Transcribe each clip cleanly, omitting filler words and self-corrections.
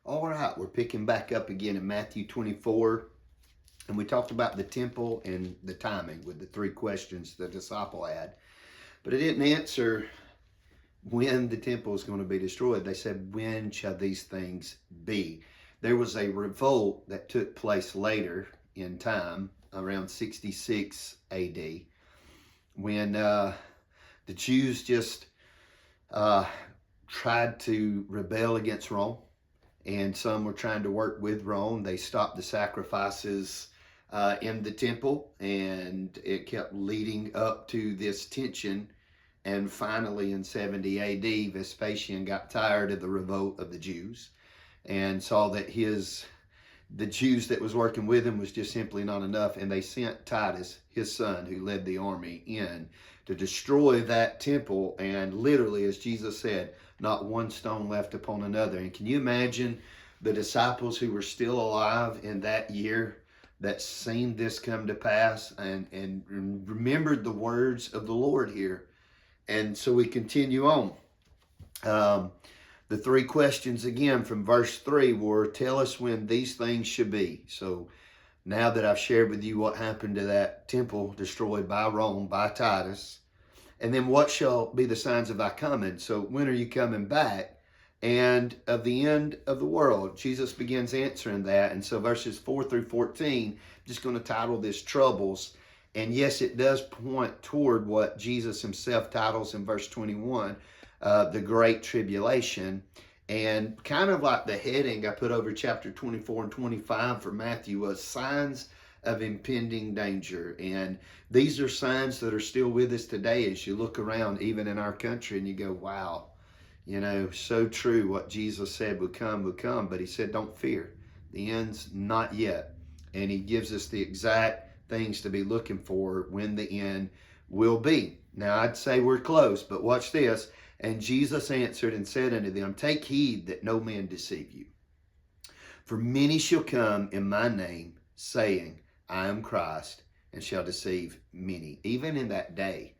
All right, we're picking back up again in Matthew 24. And we talked about the temple and the timing with the three questions the disciple had. But it didn't answer when the temple is going to be destroyed. They said, when shall these things be? There was a revolt that took place later in time, around 66 AD, when the Jews just tried to rebel against Rome. And some were trying to work with Rome. They stopped the sacrifices in the temple, and it kept leading up to this tension. And finally, in 70 AD, Vespasian got tired of the revolt of the Jews and saw that the Jews that was working with him was just simply not enough. And they sent Titus, his son, who led the army, in to destroy that temple. And literally, as Jesus said, not one stone left upon another. And can you imagine the disciples who were still alive in that year that seen this come to pass and remembered the words of the Lord here? And so we continue on. The three questions again from verse 3 were, tell us when these things should be. So now that I've shared with you what happened to that temple destroyed by Rome, by Titus, and then what shall be the signs of thy coming? So when are you coming back? And of the end of the world. Jesus begins answering that. And so verses 4 through 14, I'm just going to title this Troubles. And yes, it does point toward what Jesus himself titles in verse 21, the Great Tribulation. And kind of like the heading I put over chapter 24 and 25 for Matthew was signs of impending danger. And these are signs that are still with us today as you look around, even in our country, and you go, wow, so true. What Jesus said would come, but he said, don't fear. The end's not yet. And he gives us the exact things to be looking for when the end will be. Now, I'd say we're close, but watch this. And Jesus answered and said unto them, take heed that no man deceive you. For many shall come in my name, saying, I am Christ, and shall deceive many. Even in that day,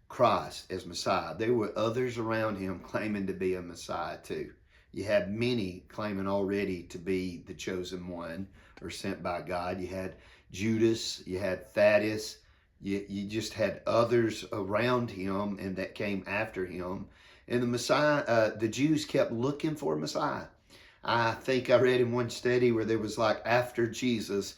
Christ as Messiah, there were others around him claiming to be a Messiah too. You had many claiming already to be the chosen one or sent by God. You had Judas, you had Thaddeus, you just had others around him and that came after him. And the Messiah, the Jews kept looking for a Messiah. I think I read in one study where there was like after Jesus,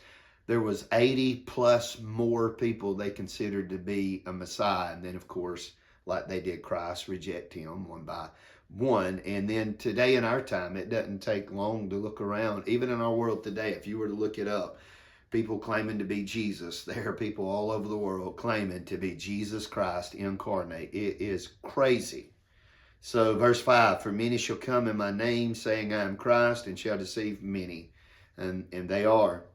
there was 80 plus more people they considered to be a Messiah. And then, of course, like they did Christ, reject him one by one. And then today in our time, it doesn't take long to look around. Even in our world today, if you were to look it up, people claiming to be Jesus. There are people all over the world claiming to be Jesus Christ incarnate. It is crazy. So verse 5, for many shall come in my name, saying I am Christ, and shall deceive many. And they are.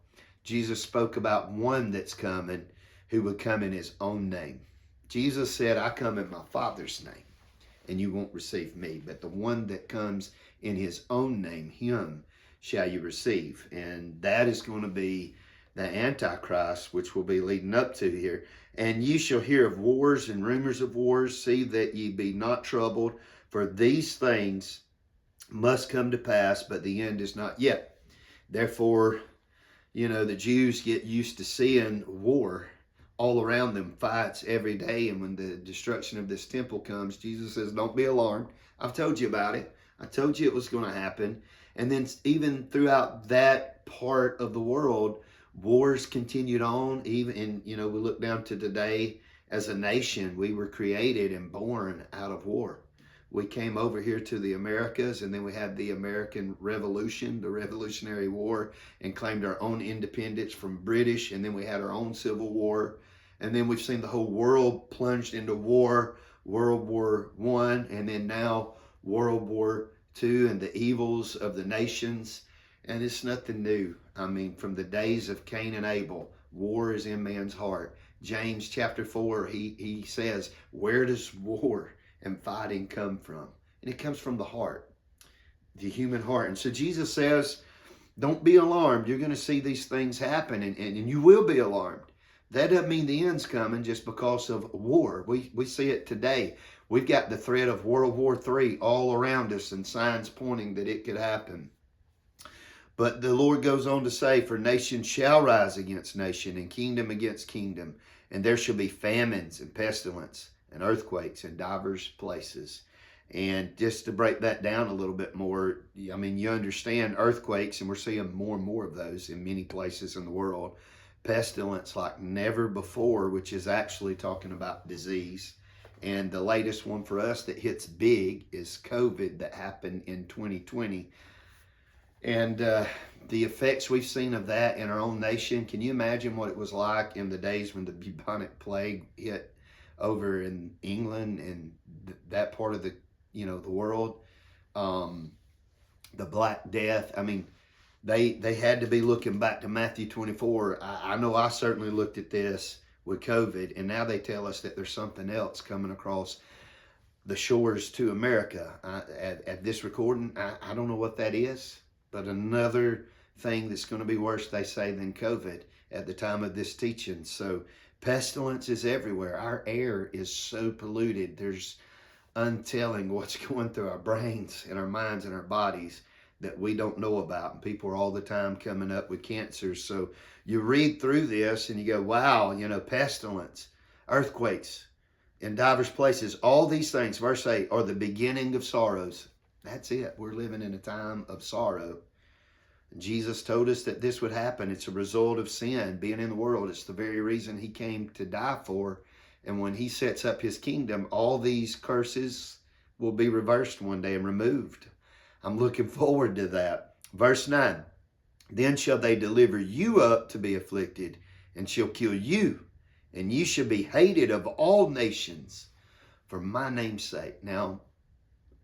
Jesus spoke about one that's coming who would come in his own name. Jesus said, I come in my Father's name, and you won't receive me. But the one that comes in his own name, him shall you receive. And that is going to be the Antichrist, which we'll be leading up to here. And ye shall hear of wars and rumors of wars. See that ye be not troubled, for these things must come to pass, but the end is not yet. Therefore, the Jews get used to seeing war all around them, fights every day. And when the destruction of this temple comes, Jesus says, don't be alarmed. I've told you about it. I told you it was going to happen. And then even throughout that part of the world, wars continued on. Even we look down to today as a nation, we were created and born out of war. We came over here to the Americas, and then we had the American Revolution, the Revolutionary War, and claimed our own independence from British. And then we had our own Civil War. And then we've seen the whole world plunged into war, World War I, and then now World War II, and the evils of the nations. And it's nothing new. I mean, from the days of Cain and Abel, war is in man's heart. James chapter 4, he says, where does war and fighting come from? And it comes from the heart, the human heart. And so Jesus says, don't be alarmed. You're going to see these things happen, and you will be alarmed. That doesn't mean the end's coming just because of war. We see it today. We've got the threat of World War III all around us and signs pointing that it could happen. But the Lord goes on to say, for nation shall rise against nation, and kingdom against kingdom, and there shall be famines and pestilence and earthquakes in divers places. And just to break that down a little bit more, I mean, you understand earthquakes, and we're seeing more and more of those in many places in the world. Pestilence like never before, which is actually talking about disease. And the latest one for us that hits big is COVID that happened in 2020. And the effects we've seen of that in our own nation, can you imagine what it was like in the days when the bubonic plague hit over in England and that part of the world? The Black Death. I mean, they had to be looking back to Matthew 24. I know I certainly looked at this with COVID, and now they tell us that there's something else coming across the shores to America. At this recording, I don't know what that is, but another thing that's going to be worse, they say, than COVID at the time of this teaching. So pestilence is everywhere. Our air is so polluted. There's untelling what's going through our brains and our minds and our bodies that we don't know about. And people are all the time coming up with cancers. So you read through this and you go, wow, pestilence, earthquakes in diverse places, all these things, verse 8, are the beginning of sorrows. That's it. We're living in a time of sorrow. Jesus told us that this would happen. It's a result of sin being in the world. It's the very reason he came to die for. And when he sets up his kingdom, all these curses will be reversed one day and removed. I'm looking forward to that. Verse 9, then shall they deliver you up to be afflicted, and shall kill you, and you shall be hated of all nations for my name's sake. Now,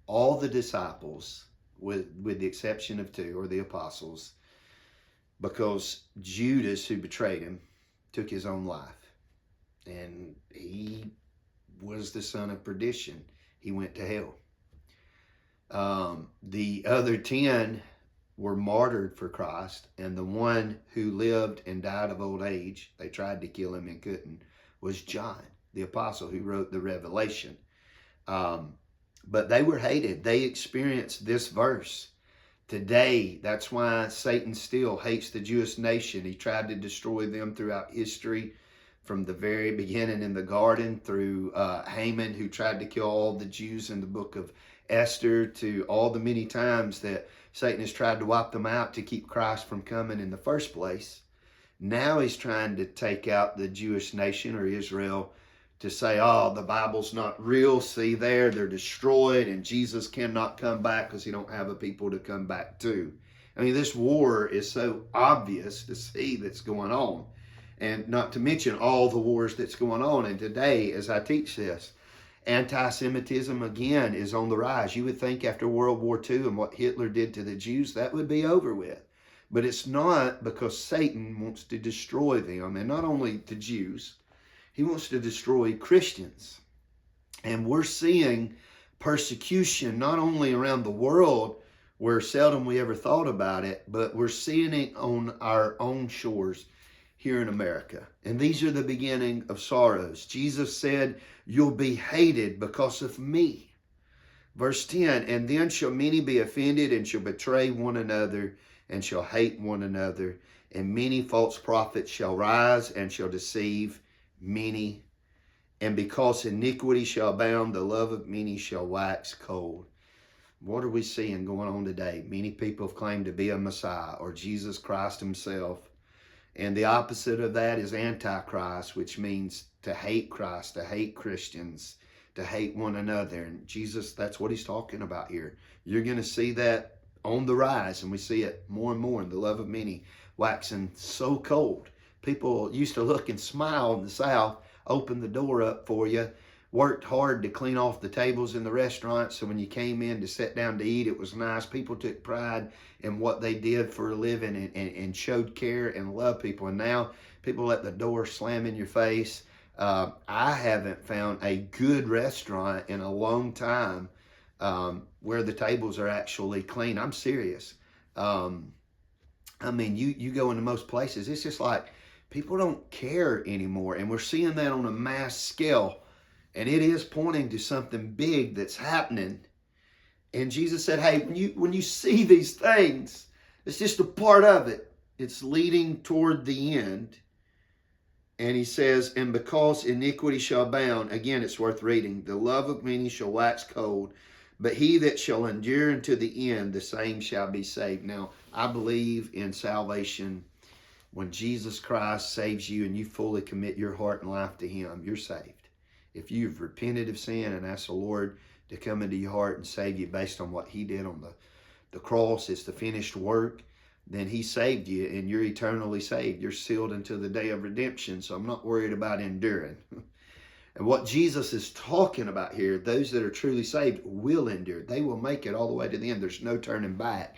all the disciples, with the exception of two, or the apostles, because Judas, who betrayed him, took his own life. And he was the son of perdition. He went to hell. The other 10 were martyred for Christ, and the one who lived and died of old age, they tried to kill him and couldn't, was John, the apostle who wrote the Revelation. But they were hated. They experienced this verse. Today, that's why Satan still hates the Jewish nation. He tried to destroy them throughout history, from the very beginning in the garden, through Haman, who tried to kill all the Jews in the book of Esther, to all the many times that Satan has tried to wipe them out to keep Christ from coming in the first place. Now he's trying to take out the Jewish nation, or Israel, to say, oh, the Bible's not real. See there, they're destroyed, and Jesus cannot come back because he don't have a people to come back to. I mean, this war is so obvious to see that's going on. And not to mention all the wars that's going on. And today, as I teach this, anti-Semitism again is on the rise. You would think after World War II and what Hitler did to the Jews, that would be over with. But it's not, because Satan wants to destroy them. And not only the Jews, he wants to destroy Christians. And we're seeing persecution not only around the world, where seldom we ever thought about it, but we're seeing it on our own shores here in America. And these are the beginning of sorrows. Jesus said, you'll be hated because of me. Verse 10, and then shall many be offended, and shall betray one another, and shall hate one another. And many false prophets shall rise, and shall deceive many. And because iniquity shall abound, the love of many shall wax cold. What are we seeing going on today? Many people have claimed to be a Messiah, or Jesus Christ himself. And the opposite of that is Antichrist, which means to hate Christ, to hate Christians, to hate one another. And Jesus, that's what he's talking about here. You're going to see that on the rise, and we see it more and more in the love of many waxing so cold. People used to look and smile in the South, open the door up for you, worked hard to clean off the tables in the restaurant, so when you came in to sit down to eat, it was nice. People took pride in what they did for a living, and showed care and love people. And now people let the door slam in your face. I haven't found a good restaurant in a long time where the tables are actually clean. I'm serious. I mean, you go into most places, it's just like people don't care anymore. And we're seeing that on a mass scale. And it is pointing to something big that's happening. And Jesus said, hey, when you see these things, It's just a part of it. It's leading toward the end. And he says, and because iniquity shall abound, again, it's worth reading, the love of many shall wax cold, but he that shall endure unto the end, the same shall be saved. Now, I believe in salvation. When Jesus Christ saves you and you fully commit your heart and life to him, you're saved. If you've repented of sin and asked the Lord to come into your heart and save you based on what he did on the cross, it's the finished work, then he saved you and you're eternally saved. You're sealed until the day of redemption. So I'm not worried about enduring. And what Jesus is talking about here, those that are truly saved will endure. They will make it all the way to the end. There's no turning back.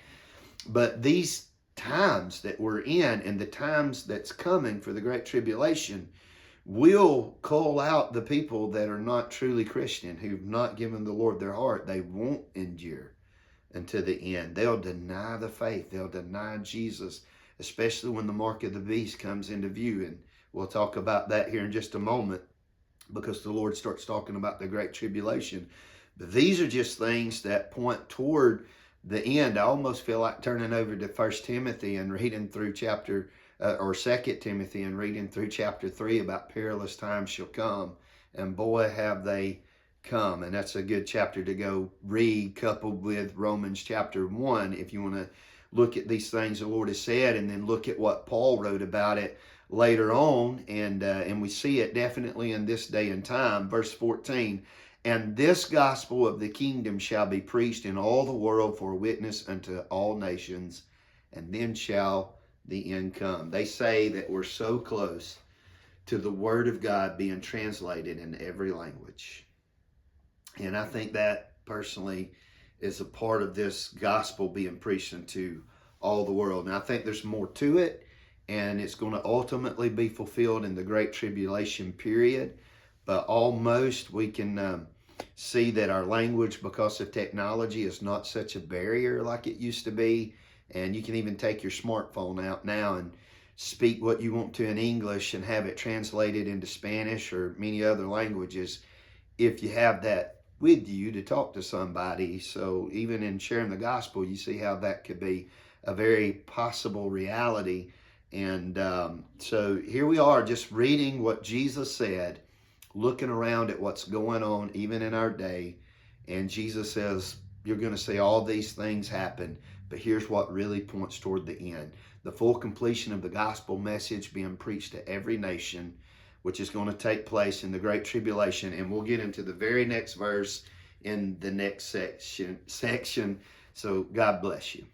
But these times that we're in and the times that's coming for the Great Tribulation will call out the people that are not truly Christian, who've not given the Lord their heart. They won't endure until the end. They'll deny the faith. They'll deny Jesus, especially when the mark of the beast comes into view. And we'll talk about that here in just a moment, because the Lord starts talking about the Great Tribulation. But these are just things that point toward the end. I almost feel like turning over to 1 Timothy and reading through or 2 Timothy and reading through chapter 3 about perilous times shall come. And boy, have they come. And that's a good chapter to go read, coupled with Romans chapter 1, if you want to look at these things the Lord has said, and then look at what Paul wrote about it later on. And we see it definitely in this day and time. Verse 14, and this gospel of the kingdom shall be preached in all the world for a witness unto all nations, and then shall the end come. They say that we're so close to the word of God being translated in every language. And I think that personally is a part of this gospel being preached into all the world. And I think there's more to it, and it's going to ultimately be fulfilled in the Great Tribulation period. But almost we can see that our language, because of technology, is not such a barrier like it used to be. And you can even take your smartphone out now and speak what you want to in English and have it translated into Spanish or many other languages if you have that with you to talk to somebody. So even in sharing the gospel, you see how that could be a very possible reality. And so here we are, just reading what Jesus said, looking around at what's going on even in our day. And Jesus says, you're going to see all these things happen, but here's what really points toward the end. The full completion of the gospel message being preached to every nation, which is going to take place in the Great Tribulation. And we'll get into the very next verse in the next section. So God bless you.